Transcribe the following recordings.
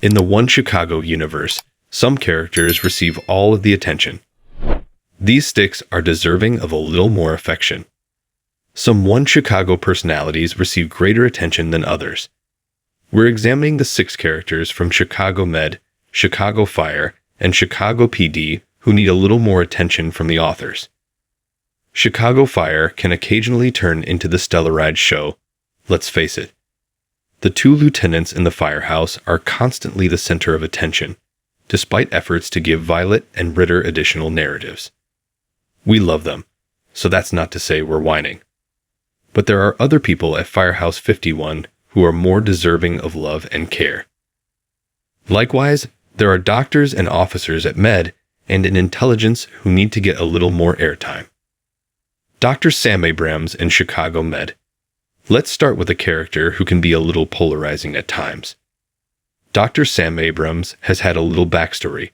In the One Chicago universe, some characters receive all of the attention. These sticks are deserving of a little more affection. Some One Chicago personalities receive greater attention than others. We're examining the 6 characters from Chicago Med, Chicago Fire, and Chicago PD who need a little more attention from the authors. Chicago Fire can occasionally turn into the SisterWives show. Let's face it. The 2 lieutenants in the firehouse are constantly the center of attention, despite efforts to give Violet and Ritter additional narratives. We love them, so that's not to say we're whining. But there are other people at Firehouse 51 who are more deserving of love and care. Likewise, there are doctors and officers at Med and in Intelligence who need to get a little more airtime. Dr. Sam Abrams in Chicago Med. Let's start with a character who can be a little polarizing at times. Dr. Sam Abrams has had a little backstory,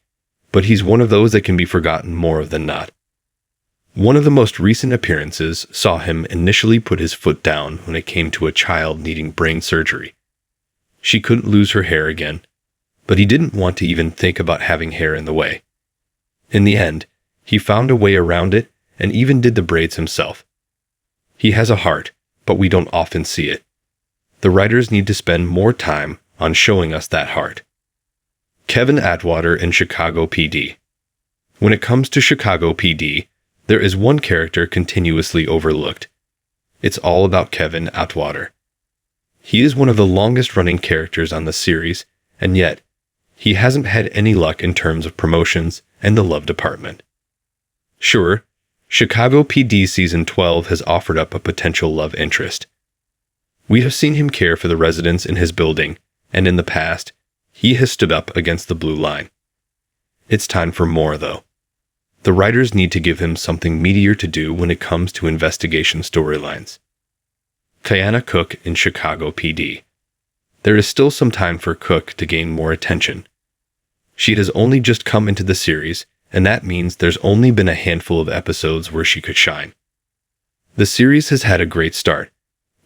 but he's one of those that can be forgotten more than not. One of the most recent appearances saw him initially put his foot down when it came to a child needing brain surgery. She couldn't lose her hair again, but he didn't want to even think about having hair in the way. In the end, he found a way around it and even did the braids himself. He has a heart, but we don't often see it. The writers need to spend more time on showing us that heart. Kevin Atwater in Chicago PD. When it comes to Chicago PD, there is one character continuously overlooked. It's all about Kevin Atwater. He is one of the longest-running characters on the series, and yet, he hasn't had any luck in terms of promotions and the love department. Sure, Chicago PD Season 12 has offered up a potential love interest. We have seen him care for the residents in his building, and in the past, he has stood up against the blue line. It's time for more, though. The writers need to give him something meatier to do when it comes to investigation storylines. Kiana Cook in Chicago PD. There is still some time for Cook to gain more attention. She has only just come into the series, and that means there's only been a handful of episodes where she could shine. The series has had a great start,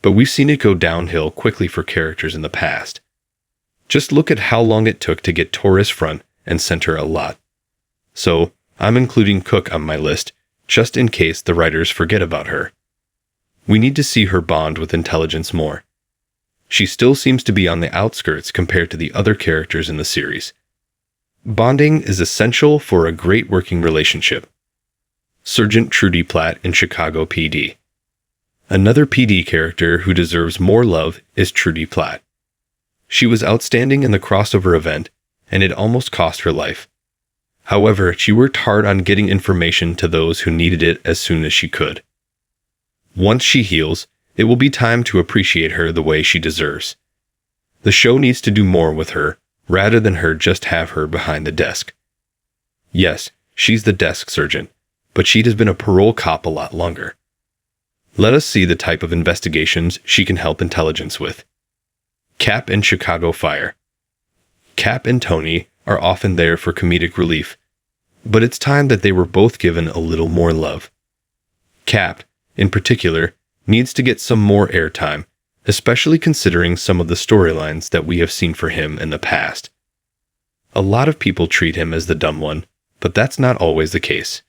but we've seen it go downhill quickly for characters in the past. Just look at how long it took to get Taurus front and center a lot. So, I'm including Cook on my list, just in case the writers forget about her. We need to see her bond with Intelligence more. She still seems to be on the outskirts compared to the other characters in the series. Bonding is essential for a great working relationship. Sergeant Trudy Platt in Chicago PD. Another PD character who deserves more love is Trudy Platt. She was outstanding in the crossover event, and it almost cost her life. However, she worked hard on getting information to those who needed it as soon as she could. Once she heals, it will be time to appreciate her the way she deserves. The show needs to do more with her, rather than her just have her behind the desk. Yes, she's the desk sergeant, but she has been a parole cop a lot longer. Let us see the type of investigations she can help Intelligence with. Cap and Chicago Fire. Cap and Tony are often there for comedic relief, but it's time that they were both given a little more love. Cap, in particular, needs to get some more airtime, especially considering some of the storylines that we have seen for him in the past. A lot of people treat him as the dumb one, but that's not always the case.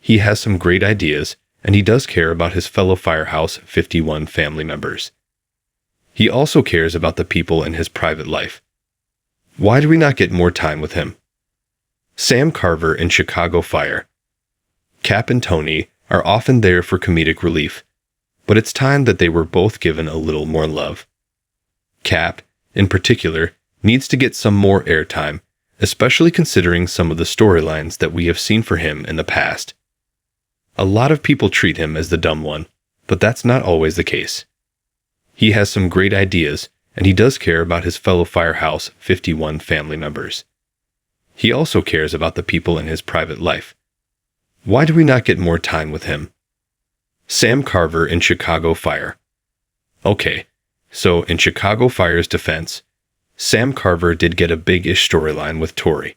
He has some great ideas, and he does care about his fellow Firehouse 51 family members. He also cares about the people in his private life. Why do we not get more time with him? Sam Carver in Chicago Fire. Cap and Tony are often there for comedic relief, but it's time that they were both given a little more love. Cap, in particular, needs to get some more airtime, especially considering some of the storylines that we have seen for him in the past. A lot of people treat him as the dumb one, but that's not always the case. He has some great ideas, and he does care about his fellow Firehouse 51 family members. He also cares about the people in his private life. Why do we not get more time with him? Sam Carver in Chicago Fire. Okay, so in Chicago Fire's defense, Sam Carver did get a big-ish storyline with Tori.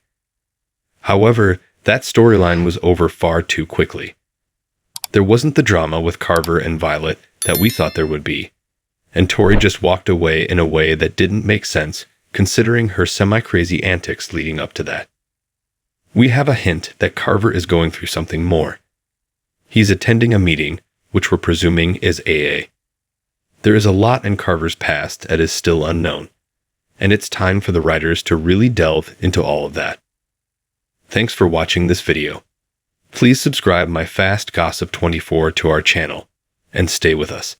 However, that storyline was over far too quickly. There wasn't the drama with Carver and Violet that we thought there would be, and Tori just walked away in a way that didn't make sense considering her semi-crazy antics leading up to that. We have a hint that Carver is going through something more. He's attending a meeting, which we're presuming is AA. There is a lot in Carver's past that is still unknown, and it's time for the writers to really delve into all of that. Thanks for watching this video. Please subscribe my Fast Gossip 24 to our channel, and stay with us.